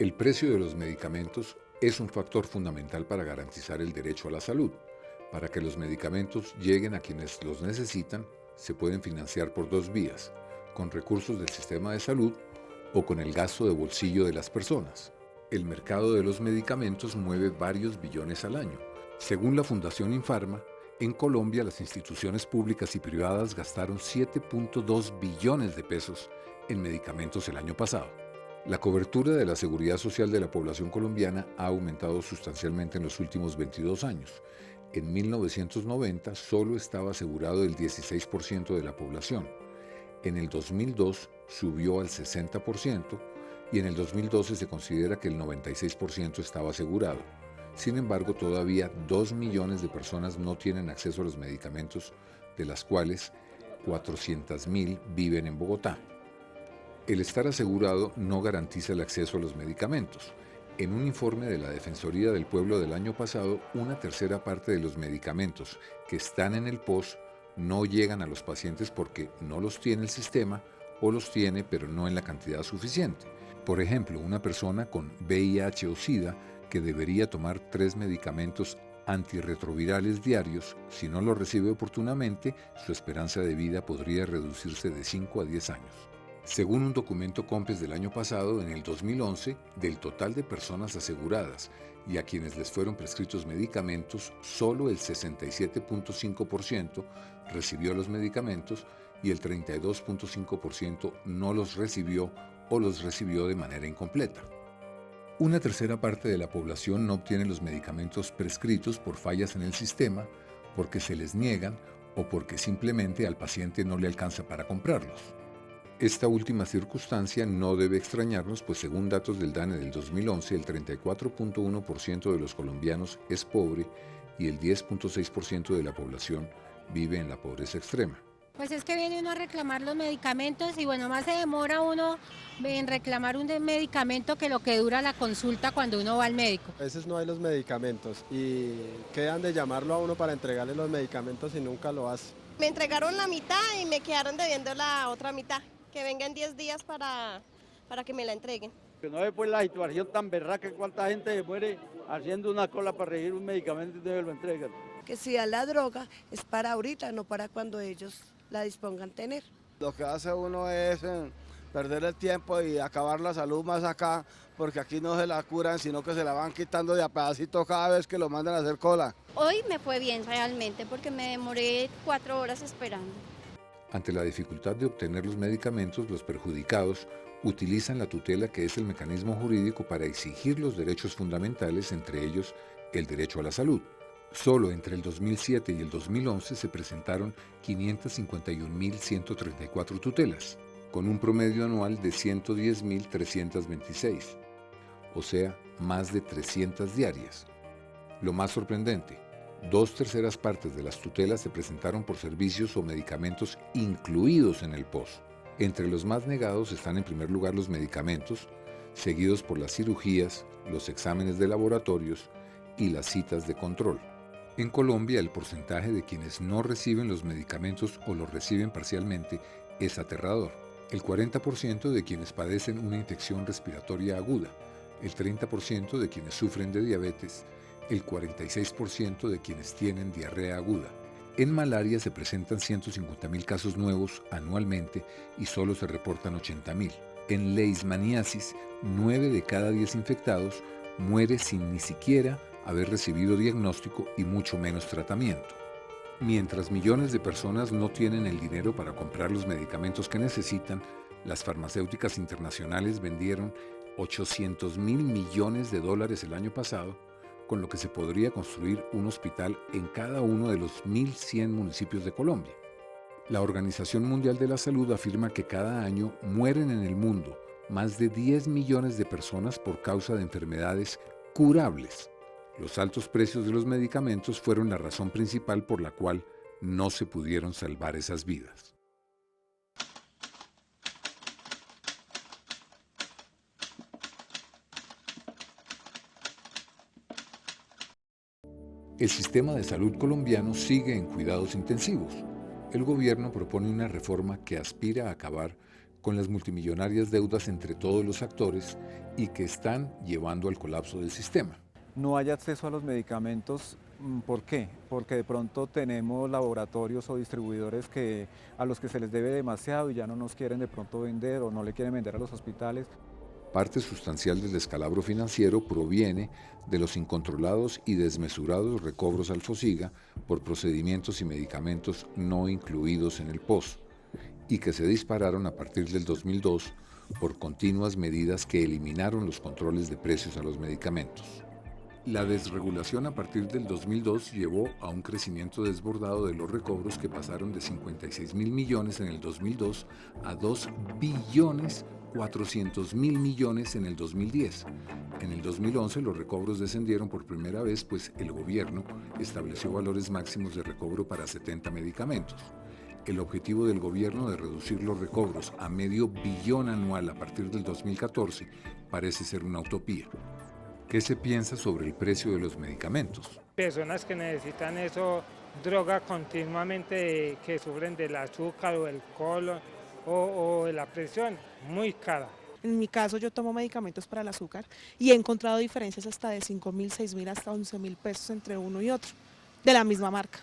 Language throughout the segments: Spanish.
El precio de los medicamentos es un factor fundamental para garantizar el derecho a la salud. Para que los medicamentos lleguen a quienes los necesitan, se pueden financiar por dos vías: con recursos del sistema de salud o con el gasto de bolsillo de las personas. El mercado de los medicamentos mueve varios billones al año. Según la Fundación Infarma, en Colombia las instituciones públicas y privadas gastaron 7.2 billones de pesos en medicamentos el año pasado. La cobertura de la seguridad social de la población colombiana ha aumentado sustancialmente en los últimos 22 años. En 1990 solo estaba asegurado el 16% de la población. En el 2002 subió al 60% y en el 2012 se considera que el 96% estaba asegurado. Sin embargo, todavía 2 millones de personas no tienen acceso a los medicamentos, de las cuales 400.000 viven en Bogotá. El estar asegurado no garantiza el acceso a los medicamentos. En un informe de la Defensoría del Pueblo del año pasado, una tercera parte de los medicamentos que están en el POS no llegan a los pacientes porque no los tiene el sistema o los tiene pero no en la cantidad suficiente. Por ejemplo, una persona con VIH o SIDA que debería tomar 3 medicamentos antirretrovirales diarios, si no los recibe oportunamente, su esperanza de vida podría reducirse de 5 a 10 años. Según un documento COMPES del año pasado, en el 2011, del total de personas aseguradas y a quienes les fueron prescritos medicamentos, solo el 67.5% recibió los medicamentos y el 32.5% no los recibió o los recibió de manera incompleta. Una tercera parte de la población no obtiene los medicamentos prescritos por fallas en el sistema, porque se les niegan o porque simplemente al paciente no le alcanza para comprarlos. Esta última circunstancia no debe extrañarnos, pues según datos del DANE del 2011, el 34.1% de los colombianos es pobre y el 10.6% de la población vive en la pobreza extrema. Pues es que viene uno a reclamar los medicamentos y bueno, más se demora uno en reclamar un medicamento que lo que dura la consulta cuando uno va al médico. A veces no hay los medicamentos y quedan de llamarlo a uno para entregarle los medicamentos y nunca lo hace. Me entregaron la mitad y me quedaron debiendo la otra mitad. Que vengan 10 días para que me la entreguen. Que no ve pues la situación tan berraca que cuánta gente se muere haciendo una cola para recibir un medicamento y no lo entregan. Que si dan la droga es para ahorita, no para cuando ellos la dispongan tener. Lo que hace uno es perder el tiempo y acabar la salud más acá, porque aquí no se la curan, sino que se la van quitando de a pedacitos cada vez que lo mandan a hacer cola. Hoy me fue bien realmente porque me demoré 4 horas esperando. Ante la dificultad de obtener los medicamentos, los perjudicados utilizan la tutela, que es el mecanismo jurídico para exigir los derechos fundamentales, entre ellos el derecho a la salud. Solo entre el 2007 y el 2011 se presentaron 551.134 tutelas, con un promedio anual de 110.326, o sea, más de 300 diarias. Lo más sorprendente: 2/3 partes de las tutelas se presentaron por servicios o medicamentos incluidos en el POS. Entre los más negados están en primer lugar los medicamentos, seguidos por las cirugías, los exámenes de laboratorios y las citas de control. En Colombia, el porcentaje de quienes no reciben los medicamentos o los reciben parcialmente es aterrador. El 40% de quienes padecen una infección respiratoria aguda, el 30% de quienes sufren de diabetes, el 46% de quienes tienen diarrea aguda. En malaria se presentan 150.000 casos nuevos anualmente y solo se reportan 80.000. En leishmaniasis, 9 de cada 10 infectados muere sin ni siquiera haber recibido diagnóstico y mucho menos tratamiento. Mientras millones de personas no tienen el dinero para comprar los medicamentos que necesitan, las farmacéuticas internacionales vendieron $800.000 millones el año pasado, con lo que se podría construir un hospital en cada uno de los 1.100 municipios de Colombia. La Organización Mundial de la Salud afirma que cada año mueren en el mundo más de 10 millones de personas por causa de enfermedades curables. Los altos precios de los medicamentos fueron la razón principal por la cual no se pudieron salvar esas vidas. El sistema de salud colombiano sigue en cuidados intensivos. El gobierno propone una reforma que aspira a acabar con las multimillonarias deudas entre todos los actores y que están llevando al colapso del sistema. No hay acceso a los medicamentos. ¿Por qué? Porque de pronto tenemos laboratorios o distribuidores a los que se les debe demasiado y ya no nos quieren de pronto vender o no le quieren vender a los hospitales. Parte sustancial del descalabro financiero proviene de los incontrolados y desmesurados recobros al FOSIGA por procedimientos y medicamentos no incluidos en el POS, y que se dispararon a partir del 2002 por continuas medidas que eliminaron los controles de precios a los medicamentos. La desregulación a partir del 2002 llevó a un crecimiento desbordado de los recobros que pasaron de 56.000 millones en el 2002 a 2.400.000 millones en el 2010. En el 2011 los recobros descendieron por primera vez, pues el gobierno estableció valores máximos de recobro para 70 medicamentos. El objetivo del gobierno de reducir los recobros a $500 millones anual a partir del 2014 parece ser una utopía. ¿Qué se piensa sobre el precio de los medicamentos? Personas que necesitan eso, droga continuamente, que sufren del azúcar o el colon o de la presión, muy cara. En mi caso yo tomo medicamentos para el azúcar y he encontrado diferencias hasta de 5.000, 6.000 hasta 11.000 pesos entre uno y otro, de la misma marca.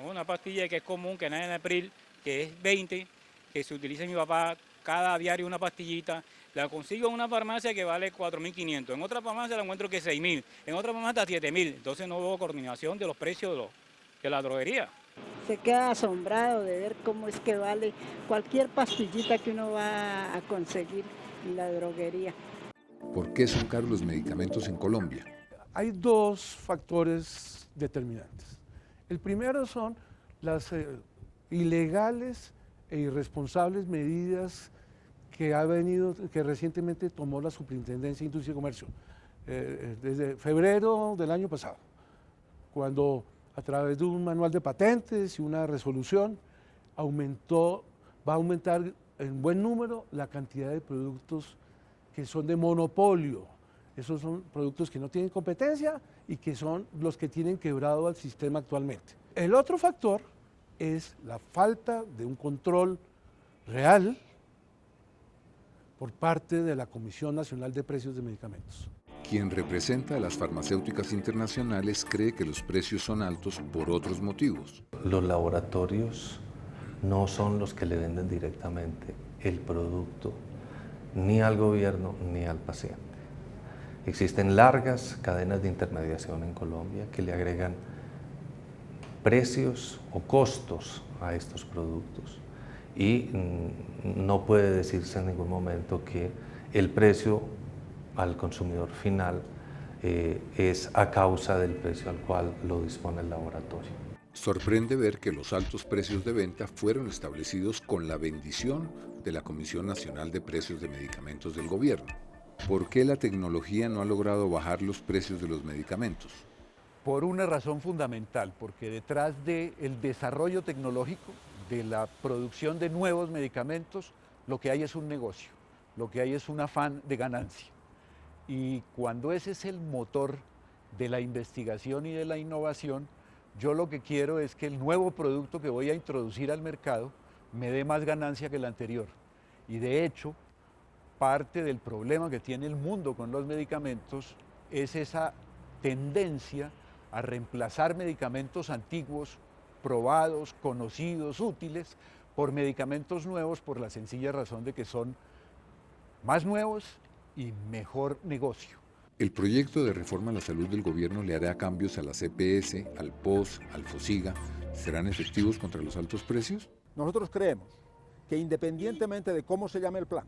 Una pastilla que es común, que nace en abril, que es 20, que se utiliza mi papá cada diario una pastillita. La consigo en una farmacia que vale 4.500, en otra farmacia la encuentro que 6.000, en otra farmacia 7.000. Entonces no hubo coordinación de los precios de la droguería. Se queda asombrado de ver cómo es que vale cualquier pastillita que uno va a conseguir en la droguería. ¿Por qué son caros los medicamentos en Colombia? Hay dos factores determinantes. El primero son las ilegales e irresponsables medidas que recientemente tomó la Superintendencia de Industria y Comercio, desde febrero del año pasado, cuando a través de un manual de patentes y una resolución va a aumentar en buen número la cantidad de productos que son de monopolio. Esos son productos que no tienen competencia y que son los que tienen quebrado al sistema actualmente. El otro factor es la falta de un control real por parte de la Comisión Nacional de Precios de Medicamentos. Quien representa a las farmacéuticas internacionales cree que los precios son altos por otros motivos. Los laboratorios no son los que le venden directamente el producto ni al gobierno ni al paciente. Existen largas cadenas de intermediación en Colombia que le agregan precios o costos a estos productos. Y no puede decirse en ningún momento que el precio al consumidor final es a causa del precio al cual lo dispone el laboratorio. Sorprende ver que los altos precios de venta fueron establecidos con la bendición de la Comisión Nacional de Precios de Medicamentos del gobierno. ¿Por qué la tecnología no ha logrado bajar los precios de los medicamentos? Por una razón fundamental, porque detrás del desarrollo tecnológico, de la producción de nuevos medicamentos, lo que hay es un negocio, lo que hay es un afán de ganancia. Y cuando ese es el motor de la investigación y de la innovación, yo lo que quiero es que el nuevo producto que voy a introducir al mercado me dé más ganancia que el anterior. Y de hecho, parte del problema que tiene el mundo con los medicamentos es esa tendencia a reemplazar medicamentos antiguos, probados, conocidos, útiles, por medicamentos nuevos por la sencilla razón de que son más nuevos y mejor negocio. El proyecto de reforma a la salud del gobierno le hará cambios a la CPS, al POS, al FOSIGA. ¿Serán efectivos contra los altos precios? Nosotros creemos que independientemente de cómo se llame el plan,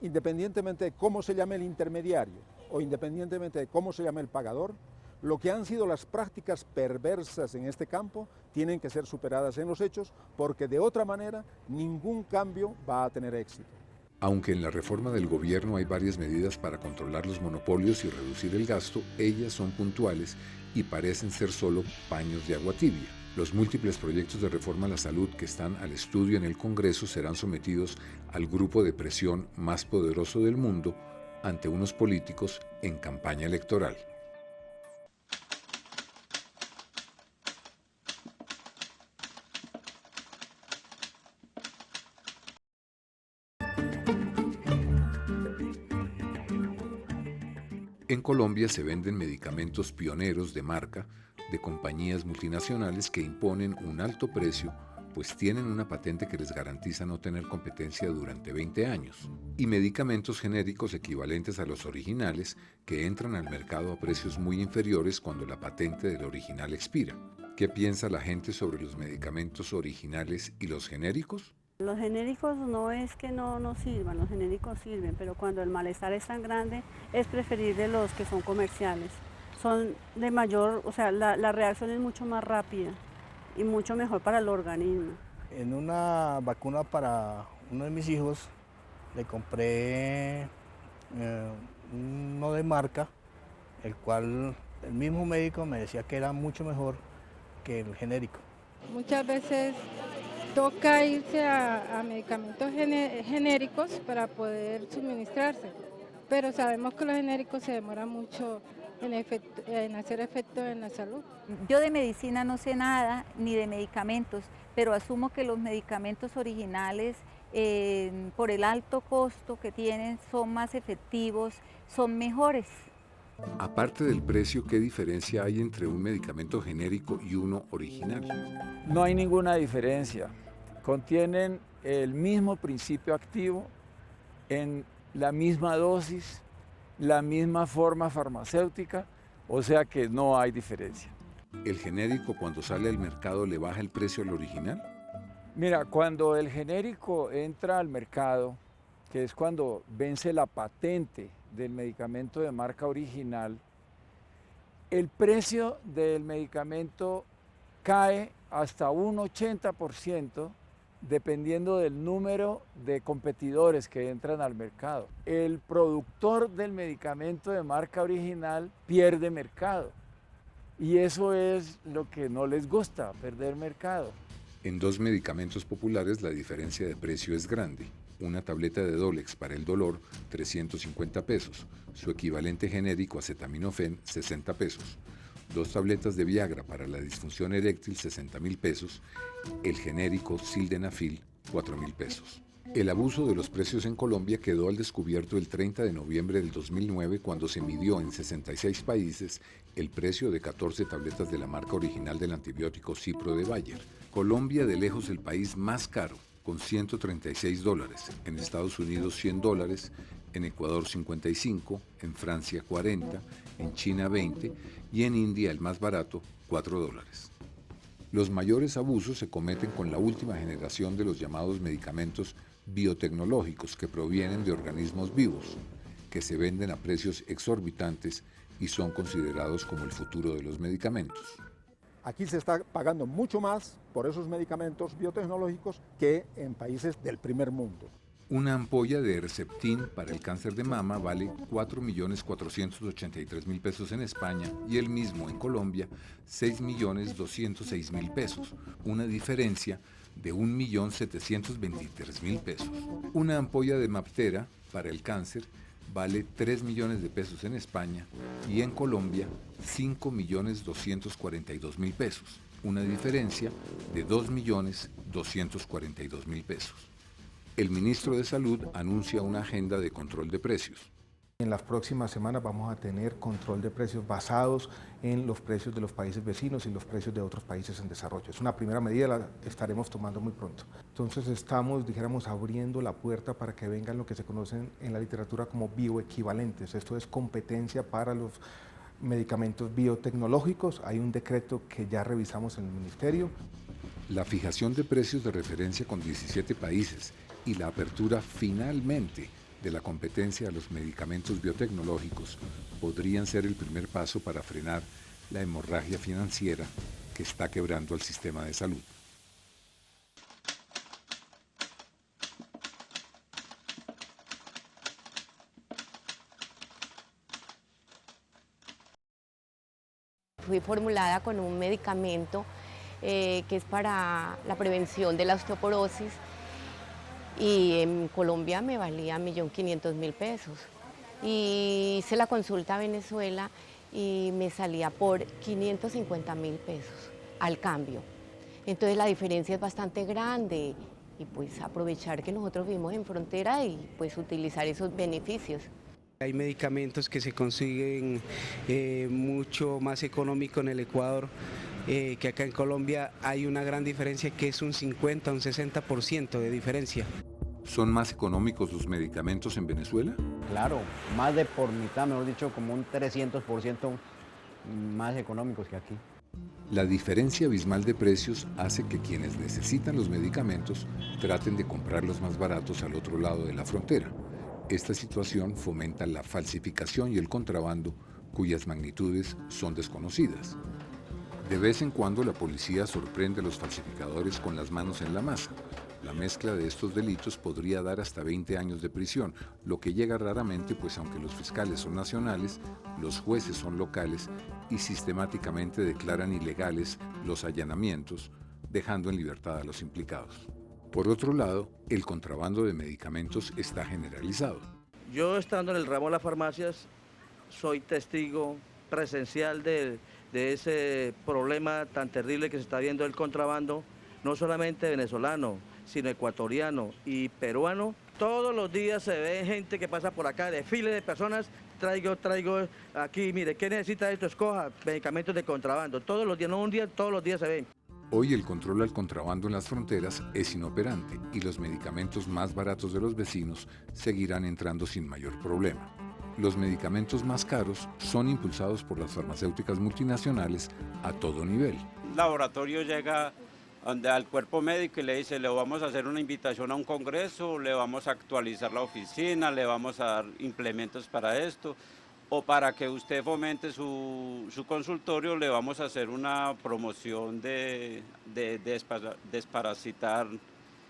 independientemente de cómo se llame el intermediario o independientemente de cómo se llame el pagador, lo que han sido las prácticas perversas en este campo tienen que ser superadas en los hechos, porque de otra manera ningún cambio va a tener éxito. Aunque en la reforma del gobierno hay varias medidas para controlar los monopolios y reducir el gasto, ellas son puntuales y parecen ser solo paños de agua tibia. Los múltiples proyectos de reforma a la salud que están al estudio en el Congreso serán sometidos al grupo de presión más poderoso del mundo ante unos políticos en campaña electoral. En Colombia se venden medicamentos pioneros de marca de compañías multinacionales que imponen un alto precio, pues tienen una patente que les garantiza no tener competencia durante 20 años, y medicamentos genéricos equivalentes a los originales que entran al mercado a precios muy inferiores cuando la patente del original expira. ¿Qué piensa la gente sobre los medicamentos originales y los genéricos? Los genéricos no es que no sirvan, los genéricos sirven, pero cuando el malestar es tan grande es preferible los que son comerciales. Son de mayor, o sea, la reacción es mucho más rápida y mucho mejor para el organismo. En una vacuna para uno de mis hijos le compré uno de marca, el cual el mismo médico me decía que era mucho mejor que el genérico. Muchas veces toca irse a medicamentos genéricos para poder suministrarse, pero sabemos que los genéricos se demoran mucho en hacer efecto en la salud. Yo de medicina no sé nada, ni de medicamentos, pero asumo que los medicamentos originales, por el alto costo que tienen, son más efectivos, son mejores. Aparte del precio, ¿qué diferencia hay entre un medicamento genérico y uno original? No hay ninguna diferencia. Contienen el mismo principio activo en la misma dosis, la misma forma farmacéutica, o sea que no hay diferencia. ¿El genérico cuando sale al mercado le baja el precio al original? Mira, cuando el genérico entra al mercado, que es cuando vence la patente del medicamento de marca original, el precio del medicamento cae hasta un 80%, dependiendo del número de competidores que entran al mercado. El productor del medicamento de marca original pierde mercado, y eso es lo que no les gusta, perder mercado. En dos medicamentos populares la diferencia de precio es grande. Una tableta de Dolex para el dolor, 350 pesos. Su equivalente genérico acetaminofén, 60 pesos. 2 tabletas de Viagra para la disfunción eréctil, 60.000 pesos. El genérico Sildenafil, 4.000 pesos. El abuso de los precios en Colombia quedó al descubierto el 30 de noviembre del 2009 cuando se midió en 66 países el precio de 14 tabletas de la marca original del antibiótico Cipro de Bayer. Colombia de lejos el país más caro, con $136, en Estados Unidos $100, en Ecuador 55, en Francia 40, en China 20 y en India el más barato $4. Los mayores abusos se cometen con la última generación de los llamados medicamentos biotecnológicos que provienen de organismos vivos, que se venden a precios exorbitantes y son considerados como el futuro de los medicamentos. Aquí se está pagando mucho más por esos medicamentos biotecnológicos que en países del primer mundo. Una ampolla de Herceptin para el cáncer de mama vale 4.483.000 pesos en España y el mismo en Colombia 6.206.000 pesos, una diferencia de 1.723.000 pesos. Una ampolla de Maptera para el cáncer vale 3 millones de pesos en España y en Colombia 5.242.000 pesos, una diferencia de 2.242.000 pesos. El ministro de Salud anuncia una agenda de control de precios. En las próximas semanas vamos a tener control de precios basados en los precios de los países vecinos y los precios de otros países en desarrollo. Es una primera medida, la estaremos tomando muy pronto. Entonces estamos, dijéramos, abriendo la puerta para que vengan lo que se conocen en la literatura como bioequivalentes. Esto es competencia para los medicamentos biotecnológicos. Hay un decreto que ya revisamos en el Ministerio. La fijación de precios de referencia con 17 países y la apertura finalmente de la competencia a los medicamentos biotecnológicos podrían ser el primer paso para frenar la hemorragia financiera que está quebrando al sistema de salud. Fui formulada con un medicamento que es para la prevención de la osteoporosis y en Colombia me valía 1.500.000 pesos. Y hice la consulta a Venezuela y me salía por 550.000 pesos al cambio. Entonces la diferencia es bastante grande y pues aprovechar que nosotros vivimos en frontera y pues utilizar esos beneficios. Hay medicamentos que se consiguen mucho más económico en el Ecuador que acá en Colombia. Hay una gran diferencia que es un 50, un 60% de diferencia. ¿Son más económicos los medicamentos en Venezuela? Claro, más de por mitad, mejor dicho, como un 300% más económicos que aquí. La diferencia abismal de precios hace que quienes necesitan los medicamentos traten de comprarlos más baratos al otro lado de la frontera. Esta situación fomenta la falsificación y el contrabando, cuyas magnitudes son desconocidas. De vez en cuando la policía sorprende a los falsificadores con las manos en la masa. La mezcla de estos delitos podría dar hasta 20 años de prisión, lo que llega raramente, pues aunque los fiscales son nacionales, los jueces son locales y sistemáticamente declaran ilegales los allanamientos, dejando en libertad a los implicados. Por otro lado, el contrabando de medicamentos está generalizado. Yo, estando en el ramo de las farmacias, soy testigo presencial de ese problema tan terrible que se está viendo el contrabando, no solamente venezolano, sino ecuatoriano y peruano. Todos los días se ve gente que pasa por acá, desfile de personas, traigo aquí, mire, ¿qué necesita esto? Escoja medicamentos de contrabando. Todos los días, no un día, todos los días se ven. Hoy el control al contrabando en las fronteras es inoperante y los medicamentos más baratos de los vecinos seguirán entrando sin mayor problema. Los medicamentos más caros son impulsados por las farmacéuticas multinacionales a todo nivel. El laboratorio llega al cuerpo médico y le dice, le vamos a hacer una invitación a un congreso, le vamos a actualizar la oficina, le vamos a dar implementos para esto, o para que usted fomente su consultorio, le vamos a hacer una promoción de desparasitar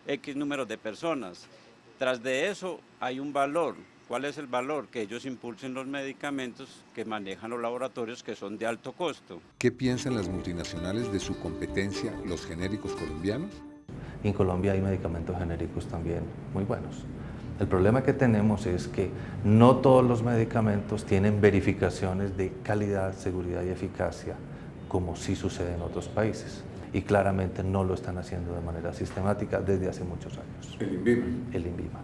X número de personas. Tras de eso hay un valor. ¿Cuál es el valor? Que ellos impulsen los medicamentos que manejan los laboratorios, que son de alto costo. ¿Qué piensan las multinacionales de su competencia, los genéricos colombianos? En Colombia hay medicamentos genéricos también muy buenos. El problema que tenemos es que no todos los medicamentos tienen verificaciones de calidad, seguridad y eficacia, como sí sucede en otros países. Y claramente no lo están haciendo de manera sistemática desde hace muchos años. ¿El INVIMA? El INVIMA.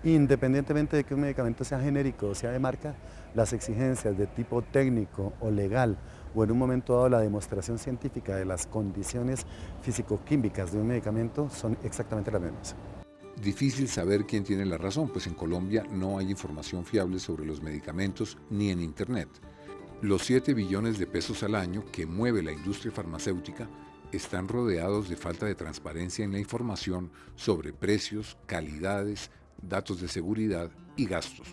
Independientemente de que un medicamento sea genérico o sea de marca, las exigencias de tipo técnico o legal o en un momento dado la demostración científica de las condiciones físico-químicas de un medicamento son exactamente las mismas. Difícil saber quién tiene la razón, pues en Colombia no hay información fiable sobre los medicamentos ni en Internet. Los 7 billones de pesos al año que mueve la industria farmacéutica están rodeados de falta de transparencia en la información sobre precios, calidades, datos de seguridad y gastos.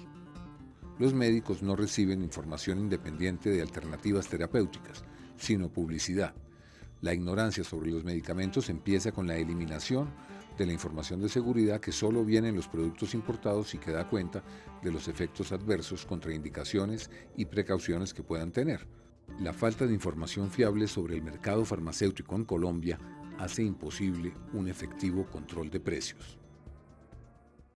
Los médicos no reciben información independiente de alternativas terapéuticas, sino publicidad. La ignorancia sobre los medicamentos empieza con la eliminación de la información de seguridad que solo viene en los productos importados y que da cuenta de los efectos adversos, contraindicaciones y precauciones que puedan tener. La falta de información fiable sobre el mercado farmacéutico en Colombia hace imposible un efectivo control de precios.